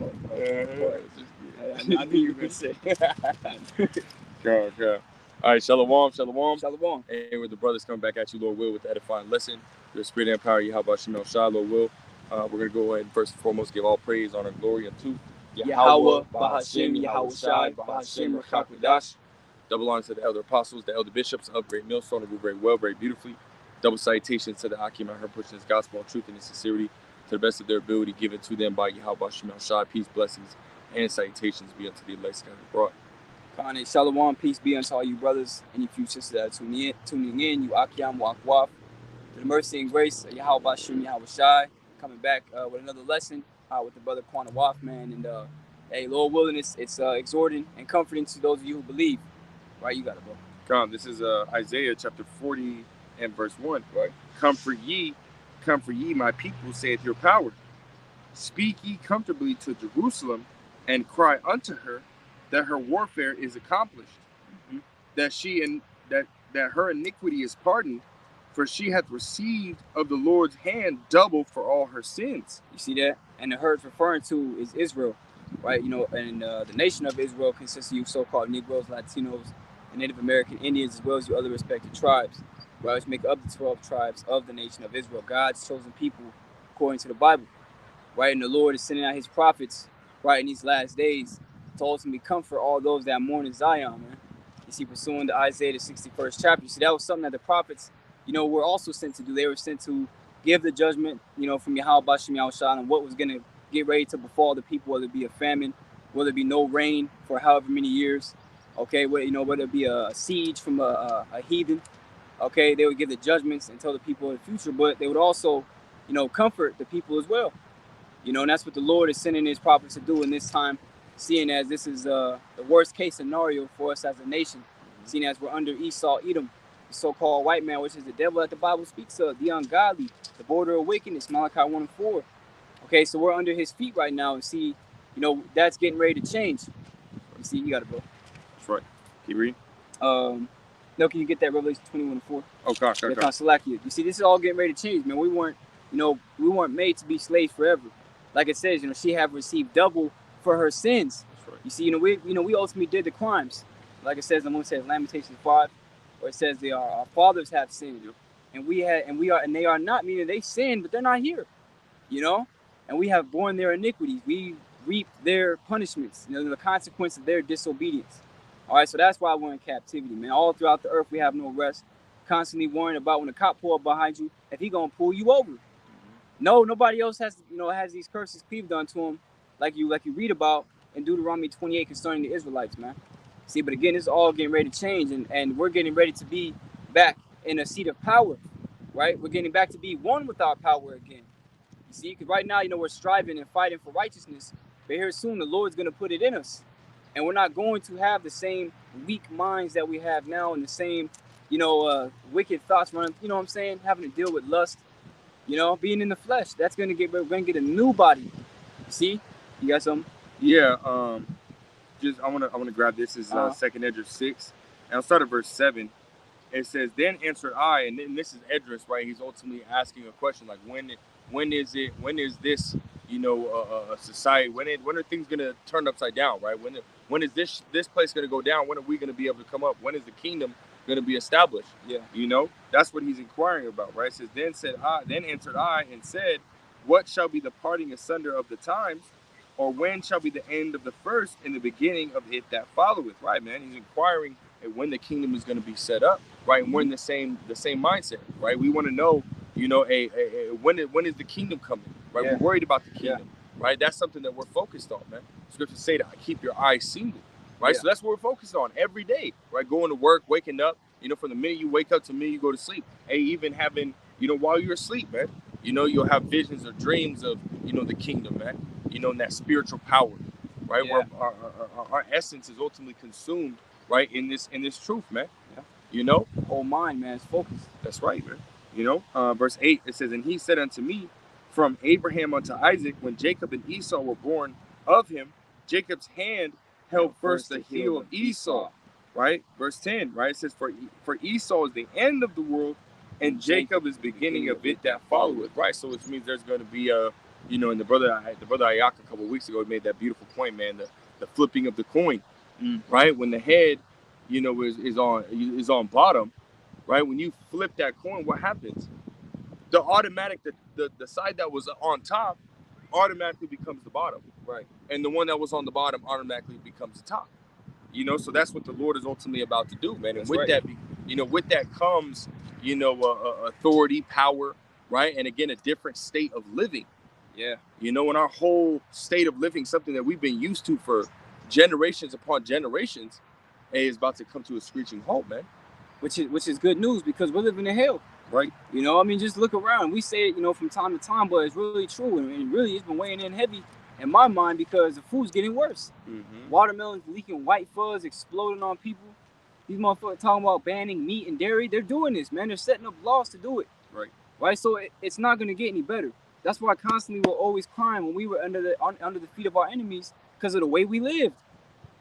I knew you were going to say. God. All right, shalom. Shalom. And with the brothers coming back at you, Lord will, with the edifying lesson. Your spirit and power, Yahweh Shemel Shai, Lord will. We're going to go ahead and first and foremost give all praise, honor, and glory unto Yahweh, Bahashem, Yahweh Shai, Bahashem, Rakakwadash. Double honor to the elder apostles, the elder bishops of Great Millstone, who do very well, very beautifully. Double salutations to the Akim and her pushing his gospel and truth and his sincerity to the best of their ability, given to them by Yahweh Shemel Shai. Peace, blessings, and salutations be unto the elect scattered abroad. Kane, shalom, peace be unto all you brothers and you few sisters that are tuning in, you Akiam, Wakwaf. To the mercy and grace of Yahweh Bashem, Yahweh Shai, coming back with another lesson with the brother Kwana Waf, man. And hey, Lord willing, it's exhorting and comforting to those of you who believe. Right, you got it, bro. Come, this is Isaiah chapter 40 and verse 1. Right. Comfort ye, my people, saith your power. Speak ye comfortably to Jerusalem, and cry unto her that her warfare is accomplished, that her iniquity is pardoned, for she hath received of the Lord's hand double for all her sins. You see that? And the her it's referring to is Israel, right? You know, and the nation of Israel consists of you so-called Negroes, Latinos, and Native American Indians, as well as your other respected tribes, right? Which make up the 12 tribes of the nation of Israel, God's chosen people, according to the Bible, right? And the Lord is sending out his prophets, right, in these last days to ultimately comfort all those that mourn in Zion, man. You see, pursuing the Isaiah, the 61st chapter. You see, that was something that the prophets, you know, were also sent to do. They were sent to give the judgment, you know, from Yahweh Bashem Yahweh Shai and what was going to get ready to befall the people, whether it be a famine, whether it be no rain for however many years, okay, whether it be a siege from a heathen, okay, they would give the judgments and tell the people in the future, but they would also, you know, comfort the people as well. You know, and that's what the Lord is sending his prophets to do in this time, seeing as this is the worst case scenario for us as a nation, seeing as we're under Esau, Edom, the so-called white man, which is the devil that the Bible speaks of, the ungodly, the border of wickedness, Malachi 1 and 4. Okay, so we're under his feet right now, and see, you know, that's getting ready to change. You see, you got it, bro. That's right. Keep reading. No, can you get that Revelation 21 and 4? Okay. You see, this is all getting ready to change, man. We weren't made to be slaves forever. Like it says, you know, she have received double for her sins. That's right. You see, we ultimately did the crimes. Like it says, I'm going to say Lamentations 5, where it says our fathers have sinned, and they are not, meaning they sinned, but they're not here. You know, and we have borne their iniquities. We reap their punishments, you know, the consequence of their disobedience. All right, so that's why we're in captivity, man. All throughout the earth, we have no rest. Constantly worrying about when a cop pull up behind you, if he gonna pull you over. No, nobody else has these curses cleaved unto him, like you read about in Deuteronomy 28 concerning the Israelites, man. See, but again, this is all getting ready to change, and we're getting ready to be back in a seat of power, right? We're getting back to be one with our power again. You see, because right now, you know, we're striving and fighting for righteousness, but here soon the Lord's going to put it in us. And we're not going to have the same weak minds that we have now and the same, you know, wicked thoughts running, you know what I'm saying? Having to deal with lust, you know, being in the flesh. That's going to we're going to get a new body. You see? You got something? Yeah, I want to grab this. This is 2nd Esdras 6. And I'll start at verse 7. It says, "Then answered I," and this is Esdras, right? He's ultimately asking a question like, when is this, you know, a society? When are things gonna turn upside down, right? When is this place gonna go down? When are we gonna be able to come up? When is the kingdom gonna be established? Yeah, you know, that's what he's inquiring about, right? It says, then answered I and said, what shall be the parting asunder of the times, or when shall be the end of the first and the beginning of it that followeth? Right, man. He's inquiring at when the kingdom is going to be set up, right? And we're in the same mindset, right? We want to know, you know, when is the kingdom coming, right? Yeah. We're worried about the kingdom, right? That's something that we're focused on, man. Scriptures say that keep your eyes single, right? So that's what we're focused on every day, right? Going to work, waking up, you know, from the minute you wake up to the minute you go to sleep. Hey, even having, you know, while you're asleep, man, you know, you'll have visions or dreams of, you know, the kingdom, man. You know, and that spiritual power, right? Where our essence is ultimately consumed, right, in this truth, man. Yeah. You know? Whole mind, man, is focused. That's right, man. You know, verse 8, it says, "And he said unto me, from Abraham unto Isaac, when Jacob and Esau were born of him, Jacob's hand held first the heel of Esau." Right? Verse 10, right? It says, for Esau is the end of the world, and Jacob is beginning of it that followeth. Right? So it means there's going to be a You know, and the brother Ayaka a couple of weeks ago made that beautiful point, man. The flipping of the coin, right? When the head, you know, is on bottom, right? When you flip that coin, what happens? The side that was on top automatically becomes the bottom, Right. and the one that was on the bottom automatically becomes the top. You know, so that's what the Lord is ultimately about to do, man. And with that, you know, with that comes, you know, authority, power, right? And again, a different state of living. Yeah. You know, in our whole state of living, something that we've been used to for generations upon generations, is about to come to a screeching halt, man. Which is good news, because we're living in hell. Right. You know, I mean, just look around. We say it, you know, from time to time, but it's really true, and really it's been weighing in heavy in my mind, because the food's getting worse. Watermelons leaking white fuzz, exploding on people. These motherfuckers talking about banning meat and dairy. They're doing this, man. They're setting up laws to do it. Right. So it's not going to get any better. That's why constantly we're always crying when we were under the feet of our enemies, because of the way we lived.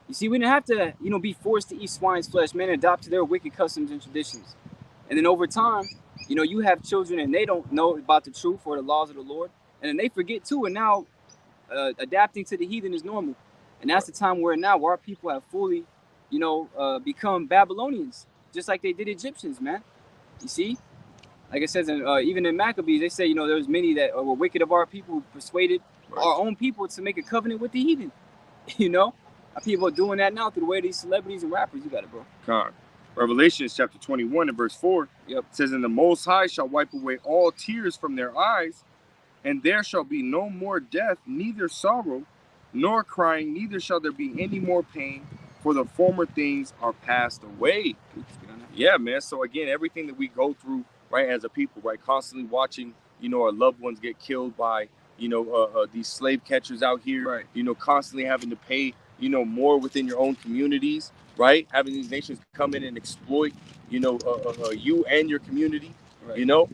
You see, we didn't have to, you know, be forced to eat swine's flesh, man, and adopt to their wicked customs and traditions. And then over time, you know, you have children and they don't know about the truth or the laws of the Lord, and then they forget too. And now, adapting to the heathen is normal. And that's the time we're in now, where our people have fully, you know, become Babylonians, just like they did Egyptians, man. You see, like it says, even in Maccabees, they say, you know, there was many that were wicked of our people who persuaded our own people to make a covenant with the heathen. You know, our people are doing that now through the way of these celebrities and rappers. You got it, bro. Con. Revelations chapter 21 and verse 4 says, "And the Most High shall wipe away all tears from their eyes, and there shall be no more death, neither sorrow, nor crying, neither shall there be any more pain, for the former things are passed away." Yeah, man. So again, everything that we go through, right, as a people, right, constantly watching, you know, our loved ones get killed by, you know, these slave catchers out here, Right. you know, constantly having to pay, you know, more within your own communities, right? Having these nations come in and exploit, you know, you and your community, Right. you know,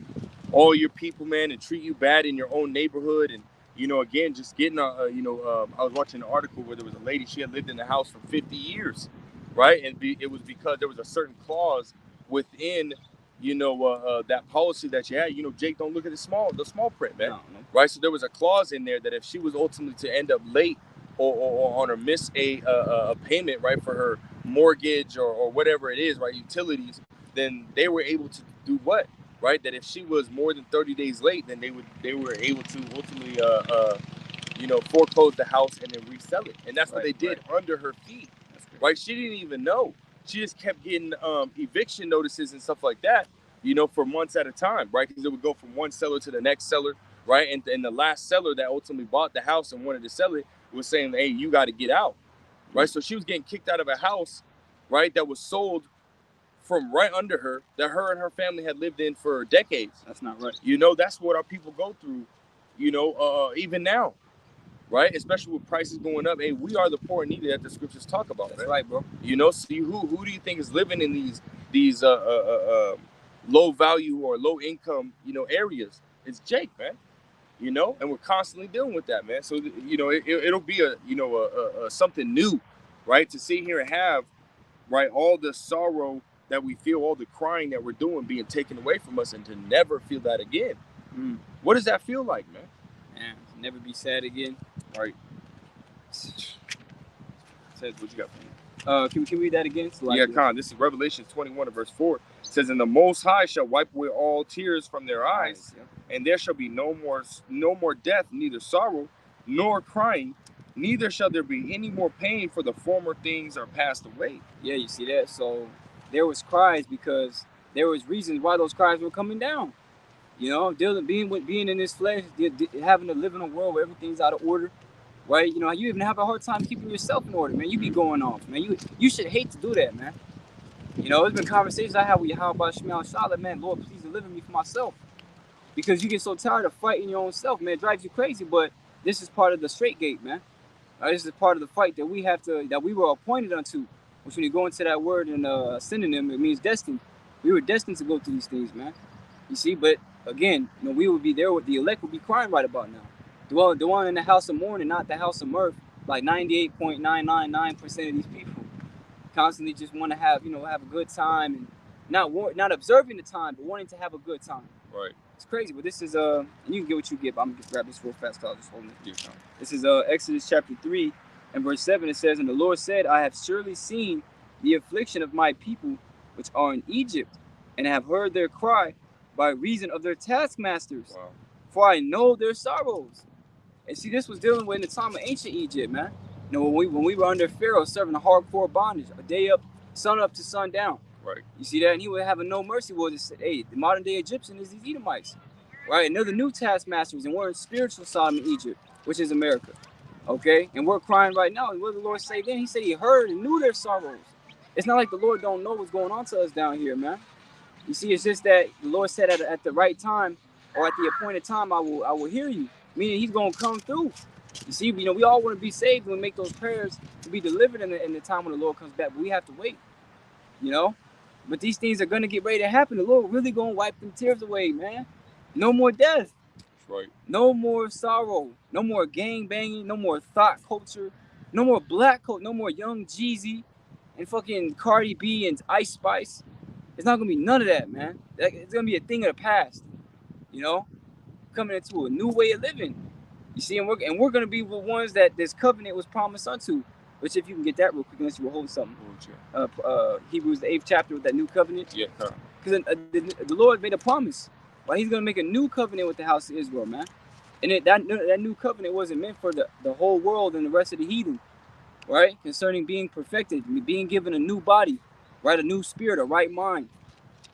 all your people, man, and treat you bad in your own neighborhood. And, you know, again, just getting, you know, I was watching an article where there was a lady, she had lived in the house for 50 years, right? And it was because there was a certain clause within, you know, that policy that you had. You know, Jake, don't look at the small print, man. No. Right? So there was a clause in there that if she was ultimately to end up late or on or miss a payment, right, for her mortgage or whatever it is, right, utilities, then they were able to do what? Right, that if she was more than 30 days late, then they were able to ultimately, you know, foreclose the house and then resell it, and that's what they did under her feet. Right, she didn't even know. She just kept getting eviction notices and stuff like that, you know, for months at a time, right? Because it would go from one seller to the next seller, right? And the last seller that ultimately bought the house and wanted to sell it was saying, "Hey, you got to get out," right? So she was getting kicked out of a house, right, that was sold from right under her, that her and her family had lived in for decades. That's not right. You know, that's what our people go through, you know, even now, right? Especially with prices going up. Hey, we are the poor and needy that the scriptures talk about. That's right, bro. You know, see who do you think is living in these low value or low income, you know, areas? It's Jake, man. You know, and we're constantly dealing with that, man. So you know, it'll be a, you know, a something new, right? To sit here and have, right, all the sorrow that we feel, all the crying that we're doing being taken away from us, and to never feel that again. What does that feel like, man? Man, never be sad again. Right. Says, what you got for me? Can we read that again? So yeah, Con. This is Revelation 21 and verse 4. It says, "And the Most High shall wipe away all tears from their eyes, and there shall be no more death, neither sorrow, nor crying, neither shall there be any more pain, for the former things are passed away." Yeah, you see that? So there was cries because there was reasons why those cries were coming down. You know, being in this flesh, having to live in a world where everything's out of order, right? You know, you even have a hard time keeping yourself in order, man. You be going off, man. You should hate to do that, man. You know, there's been conversations I have with Yahweh Shmuel and Charlotte, man. Lord, please deliver me from myself, because you get so tired of fighting your own self, man. It drives you crazy. But this is part of the straight gate, man. This is part of the fight that we were appointed unto. Which, when you go into that word in synonym, it means destined. We were destined to go through these things, man. You see, but again, you know, we would be there with the elect would be crying right about now. Dwelling in the house of mourning, not the house of mirth, like 98.999% of these people constantly just want to have a good time, and not observing the time, but wanting to have a good time. Right. It's crazy, but this is and you can get what you get, but I'm gonna grab this real fast because I was just holding it. Yeah. This is Exodus chapter 3 and verse 7. It says, "And the Lord said, I have surely seen the affliction of my people which are in Egypt, and have heard their cry by reason of their taskmasters. Wow. For I know their sorrows." And see, this was dealing with in the time of ancient Egypt, man. You know, when we were under Pharaoh, serving a hardcore bondage, a day up, sun up to sundown. Right. You see that? And he would have a no mercy war to say, hey, the modern day Egyptian is these Edomites. Right? And they're the new taskmasters, and we're in spiritual Sodom in Egypt, which is America. Okay? And we're crying right now. And what did the Lord say then? He said he heard and knew their sorrows. It's not like the Lord don't know what's going on to us down here, man. You see, it's just that the Lord said at the right time or at the appointed time, I will hear you. Meaning he's going to come through. You see, you know, we all want to be saved and make those prayers to be delivered in the time when the Lord comes back. But we have to wait, you know. But these things are going to get ready to happen. The Lord really going to wipe them tears away, man. No more death. That's right. No more sorrow. No more gang banging. No more thought culture. No more black coat. No more Young Jeezy and fucking Cardi B and Ice Spice. It's not going to be none of that, man. It's going to be a thing of the past, you know. Coming into a new way of living. You see, and we're going to be the ones that this covenant was promised unto. Which, if you can get that real quick, unless you were holding something. Hebrews, the 8th chapter with that new covenant. Yeah. Because the Lord made a promise. Well, he's going to make a new covenant with the house of Israel, man. And that new covenant wasn't meant for the whole world and the rest of the heathen. Right? Concerning being perfected, being given a new body. Right? A new spirit, a right mind.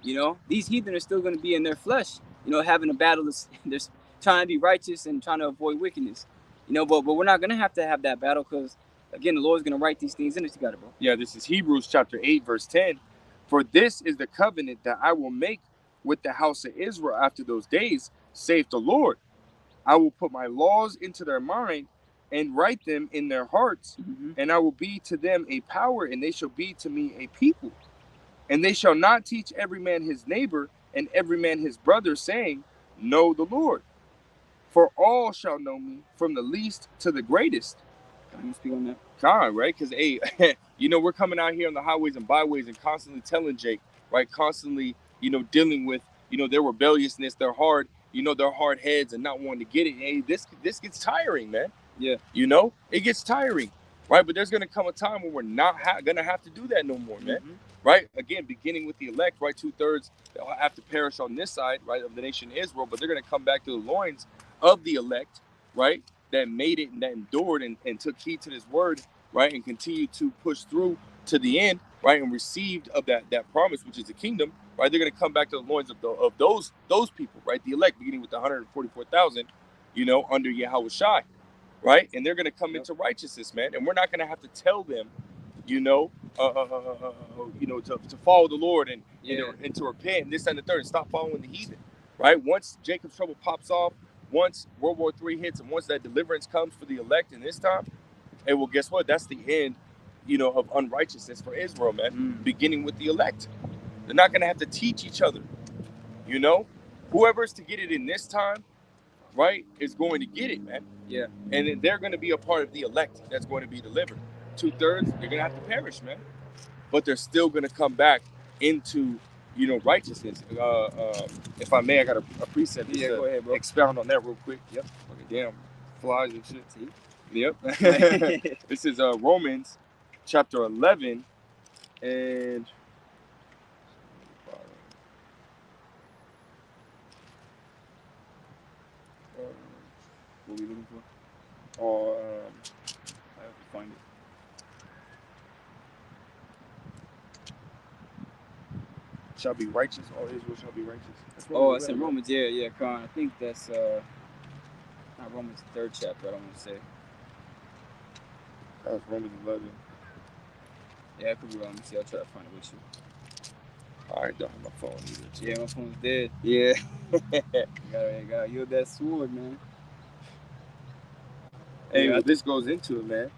You know? These heathen are still going to be in their flesh. You know, having a battle. They're trying to be righteous and trying to avoid wickedness. You know, but we're not going to have that battle because, again, the Lord's going to write these things in. You got it, bro. Yeah, this is Hebrews chapter 8, verse 10. "For this is the covenant that I will make with the house of Israel after those days, saith the Lord. I will put my laws into their mind and write them in their hearts, and I will be to them a power, and they shall be to me a people. And they shall not teach every man his neighbor and every man his brother, saying, Know the Lord. For all shall know me, from the least to the greatest." Can you speak on that? God, right? Because, hey, you know, we're coming out here on the highways and byways and constantly telling Jake, right? Constantly, you know, dealing with, you know, their rebelliousness, their hard, you know, their hard heads and not wanting to get it. Hey, this gets tiring, man. Yeah. You know, it gets tiring, right? But there's going to come a time when we're not going to have to do that no more, man. Right? Again, beginning with the elect, right? 2/3 they'll have to perish on this side, right, of the nation Israel, but they're going to come back to the loins of the elect, right? That made it and that endured and took heed to this word, right? And continued to push through to the end, right? And received of that promise, which is the kingdom, right? They're going to come back to the loins of those people, right? The elect, beginning with the 144,000, you know, under Yahweh Shai, right? And they're going to come into righteousness, man. And we're not going to have to tell them, you know, to follow the Lord and to repent and this and the third, and stop following the heathen, right? Once Jacob's trouble pops off, once World War III hits, and once that deliverance comes for the elect in this time, hey, well, guess what? That's the end, you know, of unrighteousness for Israel, man. Beginning with the elect, they're not going to have to teach each other, you know. Whoever's to get it in this time, right, is going to get it, man. Yeah. And then they're going to be a part of the elect that's going to be delivered. 2/3, they're going to have to perish, man. But they're still going to come back into, you know, righteousness. If I may, I got a precept. Yeah, go ahead, bro. Expound on that real quick. Yep. Okay, damn, flies and shit. See? Yep. This is Romans chapter 11 and what are we looking for? I have to find it. shall be righteous. All Israel shall be righteous. Oh, it's in Romans. Yeah, Con. I think that's not Romans 3rd chapter. I don't want to say. That was Romans 11. Yeah, I could be wrong. Let me see. I'll try to find it with you. I don't have my phone either. Yeah, my phone's dead. Yeah. You gotta yield that sword, man. Hey, well, this goes into it, man.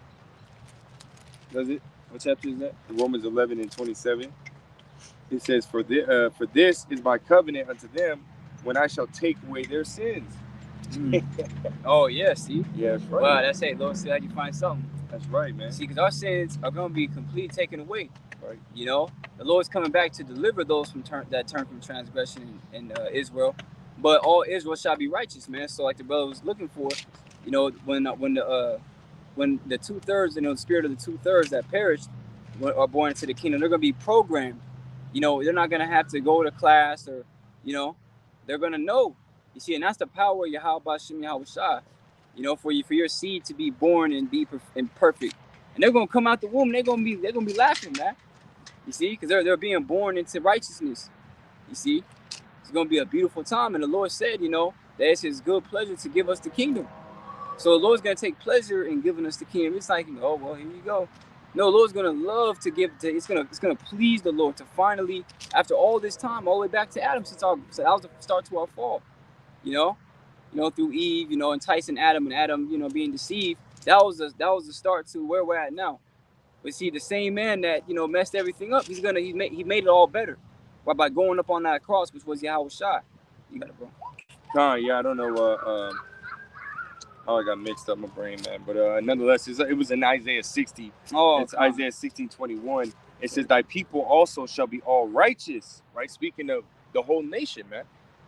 Does it? What chapter is that? Romans 11 and 27. It says, for this is my covenant unto them when I shall take away their sins. Oh, yeah, see? Yeah, that's right. Wow, that's it. Lord said, how you find something? That's right, man. See, because our sins are going to be completely taken away. Right. You know? The Lord's coming back to deliver those that turn from transgression in Israel. but all Israel shall be righteous, man. So like the brother was looking for, you know, when the 2/3, you know, the spirit of the 2/3 that perished are born into the kingdom, they're gonna be programmed. You know, they're not gonna have to go to class or, you know, they're gonna know. You see, and that's the power of Yahweh Bashem Yahweh Shah. You know, for your seed to be born and be perfect, and they're gonna come out the womb. They're gonna be laughing, man. You see, because they're being born into righteousness. You see, it's gonna be a beautiful time, and the Lord said, you know, that it's His good pleasure to give us the kingdom. So the Lord's gonna take pleasure in giving us the kingdom. It's like, oh well, here you go. No, the Lord's gonna love to give. It's gonna please the Lord to finally, after all this time, all the way back to Adam, since that was the start to our fall. You know, through Eve, you know, enticing Adam and Adam, you know, being deceived. That was the start to where we're at now. But see, the same man that, you know, messed everything up, he made it all better, by going up on that cross, which was Yahweh Shai. You got it, bro. Yeah, I don't know how I got mixed up my brain, man. But nonetheless, it was in Isaiah 60. Oh, it's Isaiah 16:21. It says, "Thy people also shall be all righteous." Right, speaking of the whole nation, man.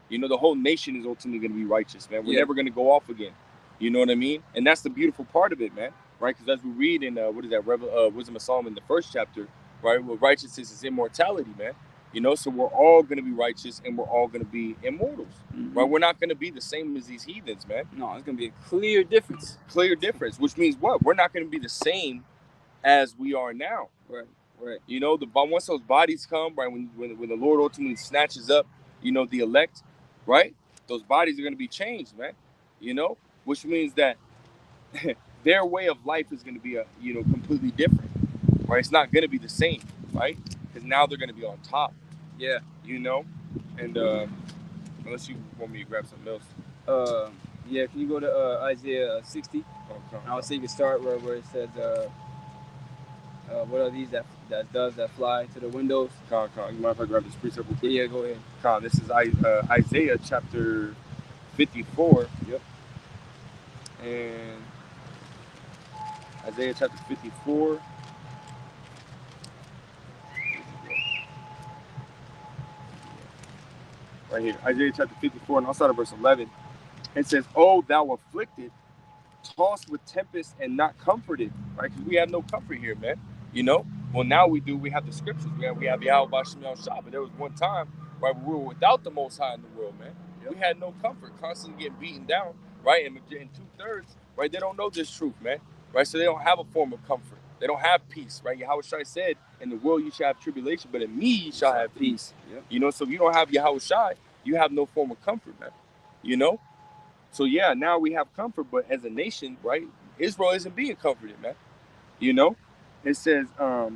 You know, the whole nation is ultimately going to be righteous, man. We're never going to go off again. You know what I mean? And that's the beautiful part of it, man. Right? Because as we read in Wisdom of Solomon, the 1st chapter, right? Well, righteousness is immortality, man. You know, so we're all going to be righteous and we're all going to be immortals, right? We're not going to be the same as these heathens, man. No, it's going to be a clear difference. Clear difference, which means what? We're not going to be the same as we are now. Right, right. You know, once those bodies come, right, when the Lord ultimately snatches up, you know, the elect, right? Those bodies are going to be changed, man. You know, which means that their way of life is going to be completely different, right? It's not going to be the same, right? Because now they're going to be on top. Yeah. You know, and unless you want me to grab something else. Yeah. Can you go to Isaiah 60? Okay. I would say you can start where it says, what are these that fly to the windows? You mind if I grab this precept real quick? Yeah, go ahead. This is Isaiah chapter 54. Yep. And Isaiah chapter 54. Right here, Isaiah chapter 54, and I'll start at verse 11. It says, "Oh, thou afflicted, tossed with tempest and not comforted," right? Because we have no comfort here, man. You know. Well, now we do. We have the scriptures. We have Yahweh Bashem Yahweh Shah. But there was one time, right, we were without the Most High in the world, man. Yep. We had no comfort, constantly getting beaten down, right? And in 2/3, right, they don't know this truth, man, right? So they don't have a form of comfort. They don't have peace, right? Yahweh Shai said, "In the world you shall have tribulation, but in me you shall have peace." Yep. You know, so if you don't have Yahweh Shai, you have no form of comfort, man. You know. So yeah, now we have comfort, but as a nation, right, Israel isn't being comforted, man. You know, it says,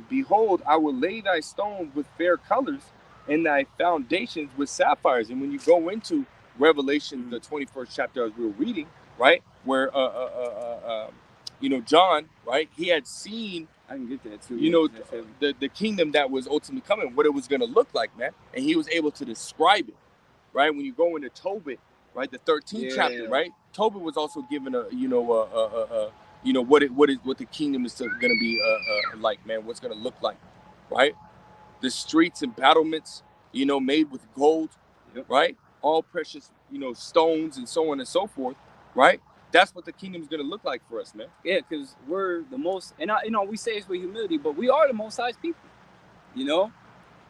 "Behold, I will lay thy stones with fair colors, and thy foundations with sapphires." And when you go into Revelation, the 21st chapter, as we were reading, right, where you know, John, right, he had seen, I can get that too. You know, the kingdom that was ultimately coming, what it was going to look like, man, and he was able to describe it, right. When you go into Tobit, right, the 13th chapter, right, Tobit was also given what the kingdom is going to be like, man, what's going to look like, right? The streets and battlements, you know, made with gold, right? All precious, you know, stones and so on and so forth, right? That's what the kingdom is going to look like for us, man. Yeah, because we're the most, and we say it's with humility, but we are the most high people, you know?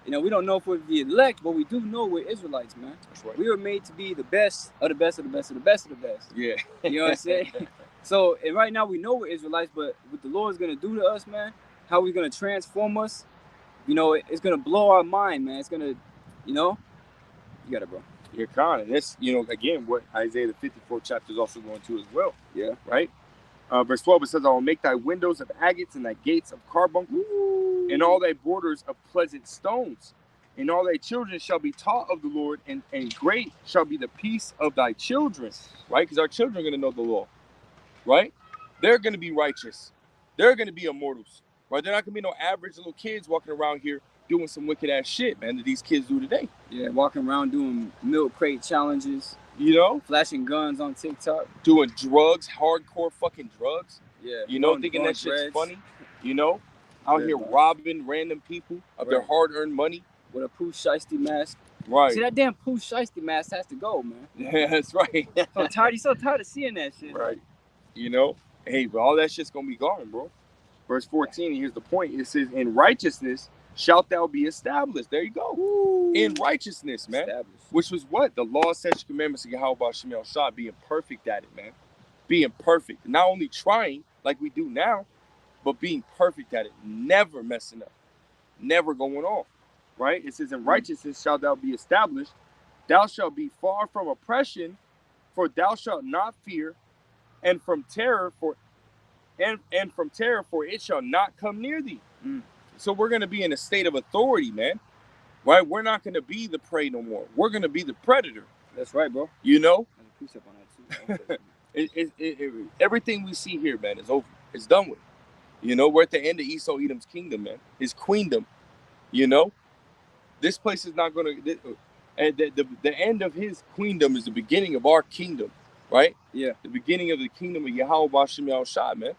We don't know if we're the elect, but we do know we're Israelites, man. That's right. We were made to be the best of the best of the best of the best of the best. Yeah. You know what I'm saying? So, and right now we know we're Israelites, but what the Lord is going to do to us, man, how He's going to transform us, you know, it's going to blow our mind, man. It's going to, you got it, bro. You're kind of, that's, you know, again, what Isaiah the 54th chapter is also going to as well. Yeah. Right? Verse 12, it says, "I will make thy windows of agates and thy gates of carbuncle, and all thy borders of pleasant stones. And all thy children shall be taught of the Lord, and great shall be the peace of thy children." Right? Because our children are going to know the law. Right? They're going to be righteous. They're going to be immortals. Right? They're not going to be no average little kids walking around here doing some wicked ass shit, man, that these kids do today. Yeah, walking around doing milk crate challenges. You know? Flashing guns on TikTok. Doing drugs, hardcore fucking drugs. Yeah. You know, thinking that shit's funny. You know? Out here robbing random people of their hard-earned money. With a Pooh Shiesty mask. Right. See, that damn Pooh Shiesty mask has to go, man. Yeah, that's right. So tired. You so tired of seeing that shit. Right. You know, hey, but all that shit's gonna be gone, bro. Verse 14, and here's the point. It says, in righteousness shalt thou be established. There you go. Woo. In righteousness, man. Which was what? The law, statutes, commandments of Yahweh Shemel Shah, being perfect at it, man. Being perfect. Not only trying like we do now, but being perfect at it. Never messing up. Never going off. Right? It says, in righteousness shalt thou be established. Thou shalt be far from oppression, for thou shalt not fear, and from terror, for it shall not come near thee. So we're going to be in a state of authority, man. Right? We're not going to be the prey no more. We're going to be the predator. That's right, bro. You know? There's a precept on that too. Everything we see here, man, is over. It's done with. You know, we're at the end of Esau Edom's kingdom, man. His queendom. You know? This place is not going to... And the end of his queendom is the beginning of our kingdom. Right? Yeah. The beginning of the kingdom of Yahweh Shem Yahushua, man.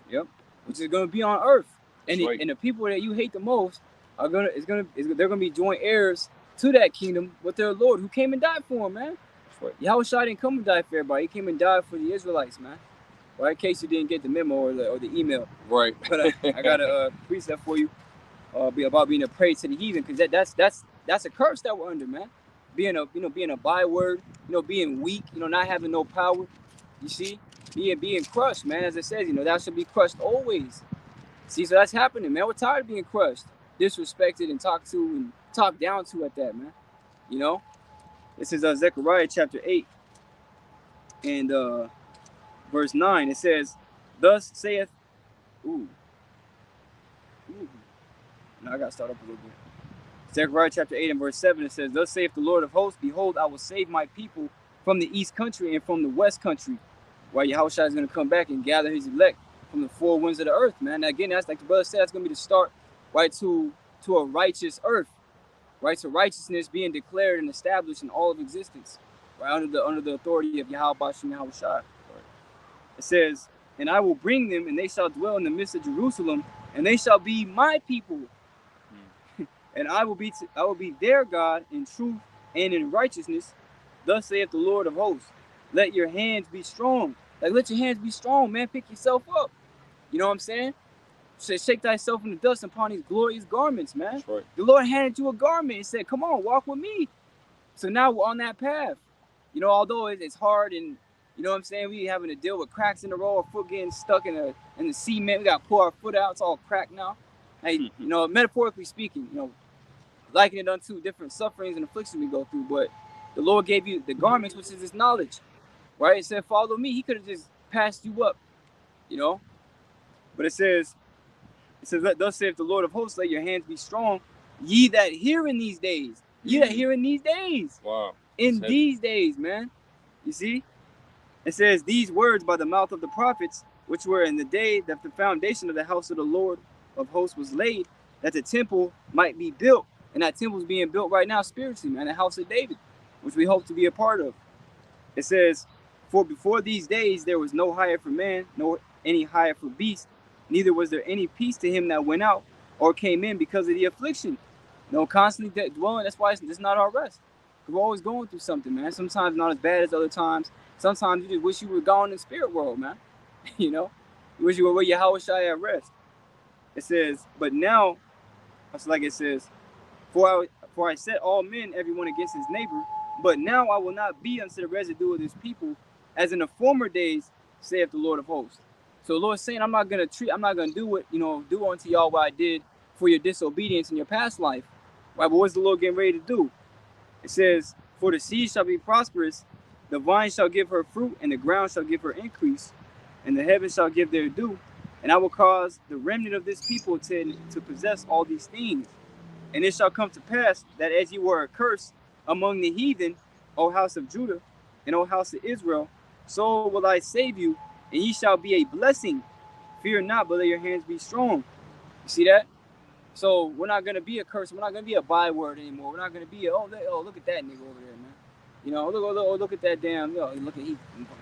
Yep. Which is going to be on earth. And right. And the people that you hate the most are they're gonna be joint heirs to that kingdom with their Lord who came and died for them, man. That's right. Yahushua didn't come and die for everybody. He came and died for the Israelites, man. Right? In case you didn't get the memo or the email. Right. But I got a precept for you about being a prey to the heathen, because that's a curse that we're under, man. Being a byword, being weak, not having no power. You see, being crushed, man. As it says, thou shalt be crushed always. See, so that's happening, man. We're tired of being crushed, disrespected, and talked to and talked down to at that, man. This is Zechariah chapter 8 and verse 9. It says, "Thus saith," no, I gotta start up a little bit. Zechariah chapter 8 and verse 7. It says, "Thus saith the Lord of hosts, behold, I will save my people from the east country and from the west country." Right, Yahushua is gonna come back and gather his elect from the four winds of the earth, man. Now, again, that's like the brother said, that's gonna be the start, right, to a righteous earth, right? So righteousness being declared and established in all of existence, right, under the authority of Yahweh Bashem Yahushua. It says, "And I will bring them, and they shall dwell in the midst of Jerusalem, and they shall be my people, and I will be their God in truth and in righteousness. Thus saith the Lord of hosts, let your hands be strong." Like, let your hands be strong, man. Pick yourself up. You know what I'm saying? Say, shake thyself in the dust upon these glorious garments, man. That's right. The Lord handed you a garment and said, come on, walk with me. So now we're on that path. Although it's hard, and you know what I'm saying, we having to deal with cracks in the road, our foot getting stuck in the cement. We got to pull our foot out. It's all cracked now. Like, metaphorically speaking, liking it unto different sufferings and afflictions we go through. But the Lord gave you the garments, which is his knowledge. Right? It said, follow me. He could have just passed you up, But it says, thus saith the Lord of hosts, let your hands be strong, ye that hear in these days. Ye that hear in these days. Wow. In these days, man. You see? It says, these words by the mouth of the prophets, which were in the day that the foundation of the house of the Lord of hosts was laid, that the temple might be built. And that temple is being built right now spiritually, man, the house of David, which we hope to be a part of. It says, for before these days there was no hire for man, nor any hire for beast, neither was there any peace to him that went out or came in because of the affliction. Constantly dwelling. That's why it's not our rest. We're always going through something, man. Sometimes not as bad as other times. Sometimes you just wish you were gone in the spirit world, man. You wish you were where Yahushua at rest. It says, but now, it's like it says, for I set all men, everyone against his neighbor, but now I will not be unto the residue of this people, as in the former days, saith the Lord of hosts. So the Lord's saying, I'm not gonna do what, do unto y'all what I did for your disobedience in your past life. Right? But what's the Lord getting ready to do? It says, for the seed shall be prosperous, the vine shall give her fruit, and the ground shall give her increase, and the heavens shall give their due, and I will cause the remnant of this people to possess all these things. And it shall come to pass that as you were accursed among the heathen, O house of Judah, and O house of Israel, so will I save you, and ye shall be a blessing. Fear not, but let your hands be strong. You see that? So we're not going to be a curse. We're not going to be a byword anymore. We're not going to be look at that nigga over there, man. Look at that damn, look at he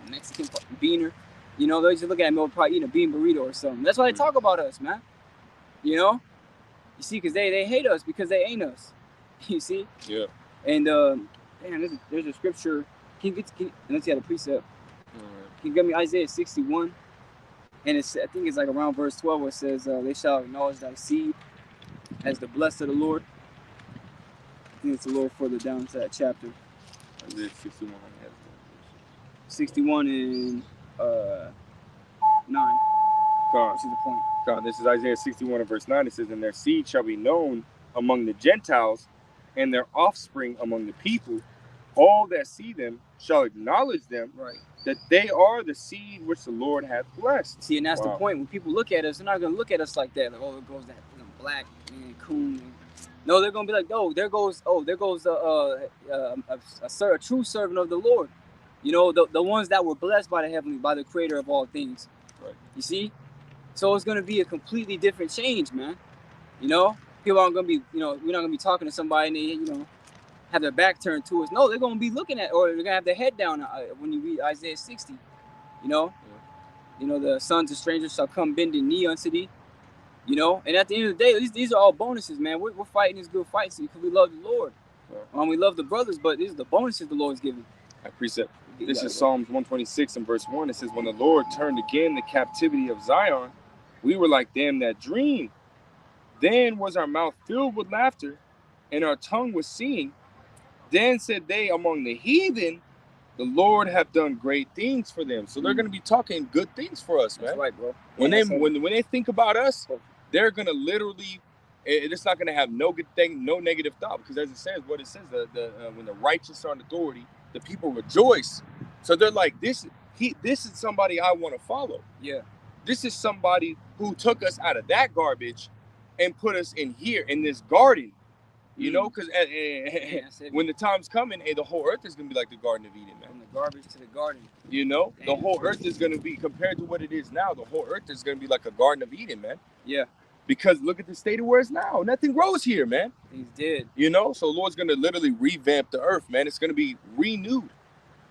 Mexican fucking beaner. They just look at me probably eating a bean burrito or something. That's why they talk about us, man. You see, because they hate us because they ain't us. You see? Yeah. And there's a scripture. Unless you had a precept. Can you give me Isaiah 61? And I think it's like around verse 12 where it says, "They shall acknowledge thy seed as the blessed of the Lord." I think it's a little further down into that chapter. Isaiah 61. 61 and 9. God. Which is the point. God, this is Isaiah 61 and verse 9. It says, "And their seed shall be known among the Gentiles, and their offspring among the people. All that see them shall acknowledge them, Right. that they are the seed which the Lord hath blessed." See, and that's the point. When people look at us, they're not going to look at us like that. Like, oh, there goes that black man, coon. No, they're going to be like, oh, there goes a true servant of the Lord. You know, the ones that were blessed by the Creator of all things. Right. You see? So it's going to be a completely different change, man. You know? People aren't going to be, we're not going to be talking to somebody and they, have their back turned to us. No, they're going to be looking at, or they're going to have their head down when you read Isaiah 60. You know? Yeah. The sons of strangers shall come bending knee unto thee. And at the end of the day, these are all bonuses, man. We're fighting this good fight because we love the Lord. Yeah. We love the brothers, but these are the bonuses the Lord's giving. I precept. This is Psalms 126 and verse 1. It says, "When the Lord turned again the captivity of Zion, we were like them that dream. Then was our mouth filled with laughter, and our tongue was singing. Then said they among the heathen, the Lord hath done great things for them." So they're going to be talking good things for us, man. That's right, bro. When they think about us, they're going to literally, it's not going to have no good thing, no negative thought, because as it says, when the righteous are in authority, the people rejoice. So they're like, this is somebody I want to follow. Yeah. This is somebody who took us out of that garbage and put us in here in this garden. Because when the time's coming, the whole earth is going to be like the Garden of Eden, man. From the garbage to the garden. The whole earth is going to be, compared to what it is now, the whole earth is going to be like a Garden of Eden, man. Yeah. Because look at the state of where it's now. Nothing grows here, man. He's dead. So Lord's going to literally revamp the earth, man. It's going to be renewed,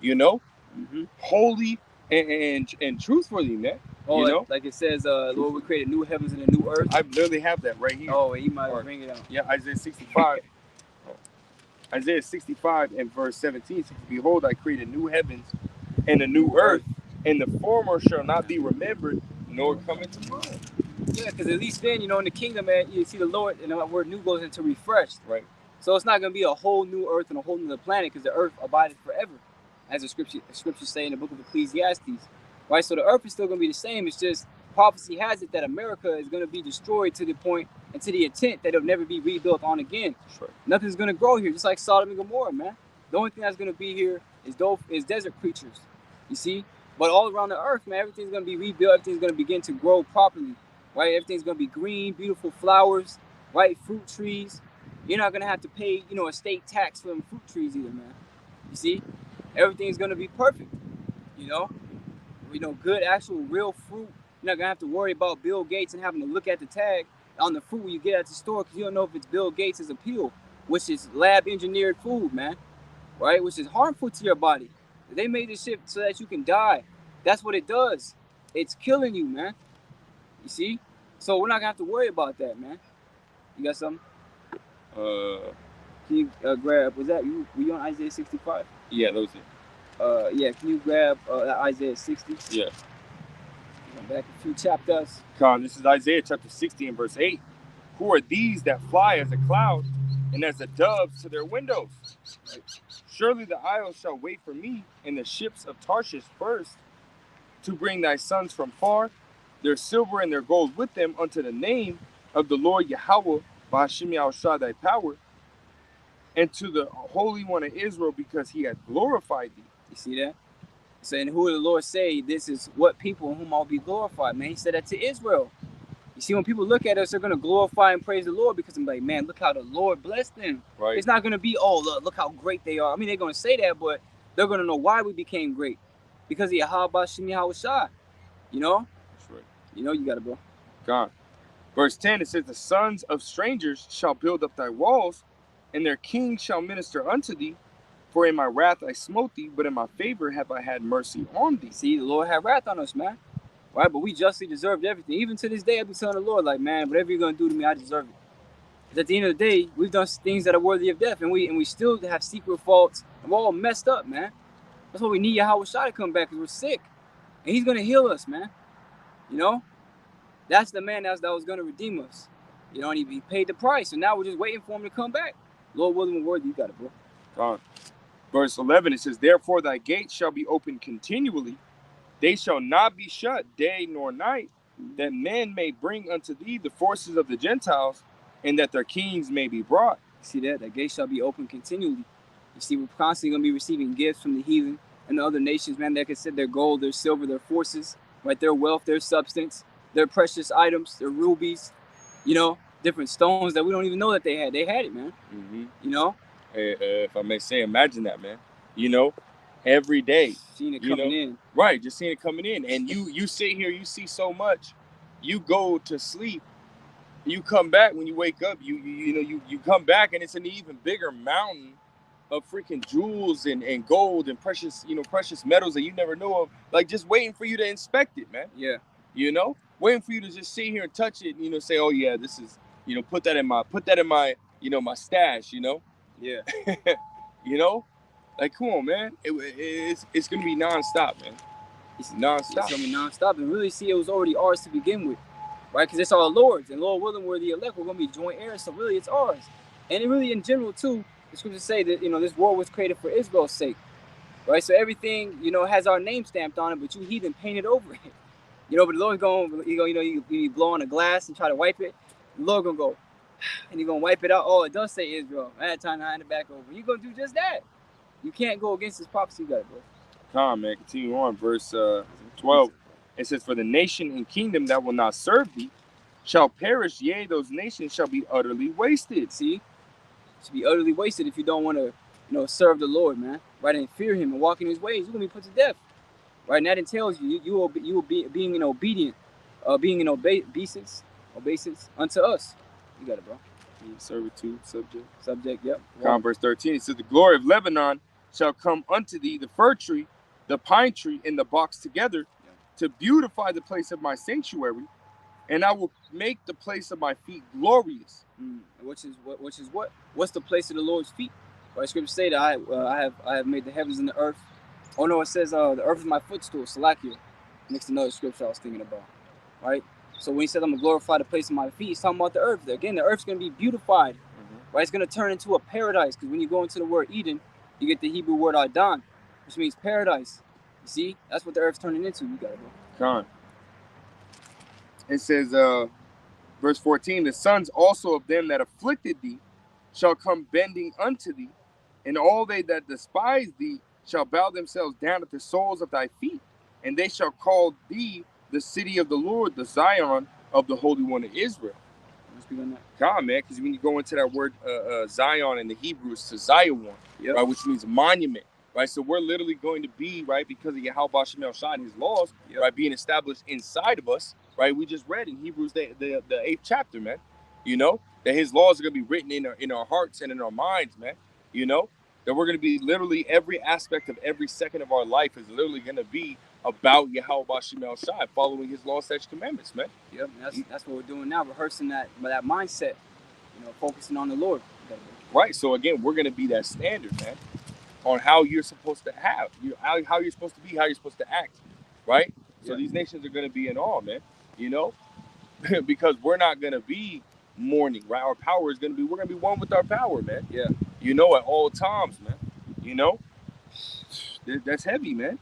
mm-hmm. Holy and truthworthy, man. Oh, like it says, Lord, we created new heavens and a new earth. I literally have that right here. Oh, you might bring it out. Yeah, Isaiah 65. Isaiah 65 and verse 17 says, "Behold, I create a new heavens and a new earth, and the former shall not be remembered, nor come into mind." Yeah, because at least then, in the kingdom, man, you see the Lord, and the word new goes into refreshed. Right. So it's not going to be a whole new earth and a whole new planet, because the earth abideth forever, as the scriptures say in the book of Ecclesiastes. Right, so the earth is still going to be the same. It's just prophecy has it that America is going to be destroyed to the point and to the intent that it'll never be rebuilt on again. Sure. Nothing's going to grow here, just like Sodom and Gomorrah, man. The only thing that's going to be here is desert creatures, you see. But all around the earth, man, everything's going to be rebuilt. Everything's going to begin to grow properly, right? Everything's going to be green, beautiful flowers, right? Fruit trees. You're not going to have to pay, a state tax for them fruit trees either, man. You see, everything's going to be perfect, good, actual, real fruit. You're not gonna have to worry about Bill Gates and having to look at the tag on the fruit when you get at the store, because you don't know if it's Bill Gates' appeal, which is lab engineered food, man, right? Which is harmful to your body. They made this shit so that you can die. That's what it does. It's killing you, man. You see? So we're not gonna have to worry about that, man. You got something? Can you grab? Was that you? Were you on Isaiah 65? Yeah, those are. Yeah, can you grab Isaiah 60? Yeah. Back a few chapters. This is Isaiah chapter 60 and verse 8. "Who are these that fly as a cloud, and as the doves to their windows? Surely the isles shall wait for me, and the ships of Tarshish first, to bring thy sons from far, their silver and their gold with them, unto the name of the Lord Yahweh, B'Hashem Yahushua thy power, and to the Holy One of Israel, because he hath glorified thee." You see that? Saying, who did the Lord say this is what people in whom I'll be glorified, man? He said that to Israel. You see, when people look at us, they're going to glorify and praise the Lord, because I'm like, man, look how the Lord blessed them. Right. It's not going to be, oh, look how great they are. I mean, they're going to say that, but they're going to know why we became great. Because of Yahweh B'Hashem Yahushua. That's right. You got it, bro. God. Verse 10, it says, "The sons of strangers shall build up thy walls, and their kings shall minister unto thee. For in my wrath I smote thee, but in my favor have I had mercy on thee." See, the Lord had wrath on us, man. Right? But we justly deserved everything. Even to this day, I be telling the Lord, like, man, whatever you're going to do to me, I deserve it. Because at the end of the day, we've done things that are worthy of death, and we still have secret faults, and we're all messed up, man. That's why we need Yahweh Shai to come back, because we're sick, and He's gonna heal us, man. You know, that's the man that was gonna redeem us. You know, and he paid the price, and now we're just waiting for Him to come back. Lord willing and worthy, you got it, bro. Verse 11, it says, "Therefore thy gates shall be open continually, they shall not be shut day nor night, that men may bring unto thee the forces of the Gentiles, and that their kings may be brought." See that? That gate shall be open continually. You see, we're constantly going to be receiving gifts from the heathen and the other nations, man. They can send their gold, their silver, their forces, right? Their wealth, their substance, their precious items, their rubies, you know, different stones that we don't even know that they had. They had it, man. Mm-hmm. You know? If I may say, imagine that, man. You know, every day. Seeing it coming in. Right, just seeing it coming in. And you sit here, you see so much. You go to sleep, you come back when you wake up, you come back and it's an even bigger mountain of freaking jewels and gold and precious metals that you never know of, like just waiting for you to inspect it, man. Yeah. You know, waiting for you to just sit here and touch it, and, say, oh yeah, this is, put that in my my stash, Yeah. Like, come on, man. It's gonna be nonstop, man. It's nonstop. It's gonna be nonstop, and really see it was already ours to begin with, right? Because it's our Lord's, and Lord willing, we're the elect. We're gonna be joint heirs, so really it's ours. And it really, in general, too, the scriptures say that this world was created for Israel's sake, right? So everything has our name stamped on it, but you heathen painted over it. But the Lord's going, you blow on a glass and try to wipe it. The Lord gonna go, and He's gonna wipe it out. Oh, it does say Israel. I had time to hand it back over. You're gonna do just that. You can't go against His prophecy. You got it, bro. Come on, man. Continue on, verse 12. It says, "For the nation and kingdom that will not serve thee shall perish, yea, those nations shall be utterly wasted." See, to be utterly wasted if you don't want to, serve the Lord, man. Right, and fear Him and walk in His ways. You're gonna be put to death. Right, and that entails you will be being an obedient, being an obeisance unto us. You got it, bro. Servitude, subject. Yep. Verse 13. It says, "The glory of Lebanon shall come unto thee, the fir tree, the pine tree, and the box together, to beautify the place of my sanctuary, and I will make the place of my feet glorious." Which is what? What's the place of the Lord's feet? Right, scriptures say that I have made the heavens and the earth. Oh no, it says the earth is my footstool. Salakia. Next to another scripture I was thinking about. Right. So when He said I'm gonna glorify the place of my feet, He's talking about the earth. Again, the earth's gonna be beautified. Right, it's gonna turn into a paradise. Because when you go into the word Eden, you get the Hebrew word Adon, which means paradise. You see, that's what the earth's turning into. You got it, bro. Con. It says, verse 14, "The sons also of them that afflicted thee shall come bending unto thee, and all they that despise thee shall bow themselves down at the soles of thy feet, and they shall call thee the city of the Lord, the Zion of the Holy One of Israel." God, man, because when you go into that word Zion in the Hebrew, it's to Zion, right, which means monument, right? So we're literally going to be, right, because of Yahweh Shemel Shah and His laws, right, being established inside of us, right? We just read in Hebrews the 8th chapter, man, that His laws are going to be written in our hearts and in our minds, man, that we're going to be literally every aspect of every second of our life is literally going to be about Yahweh Shemel Shai, following His law, statutes, commandments, man. Yep, that's what we're doing now, rehearsing that mindset, focusing on the Lord. Right. So again, we're going to be that standard, man, on how you're supposed to have, how you're supposed to be, how you're supposed to act, right? So these nations are going to be in awe, man, because we're not going to be mourning, right? Our power is going to be, we're going to be one with our power, man. Yeah. At all times, man. That's heavy, man.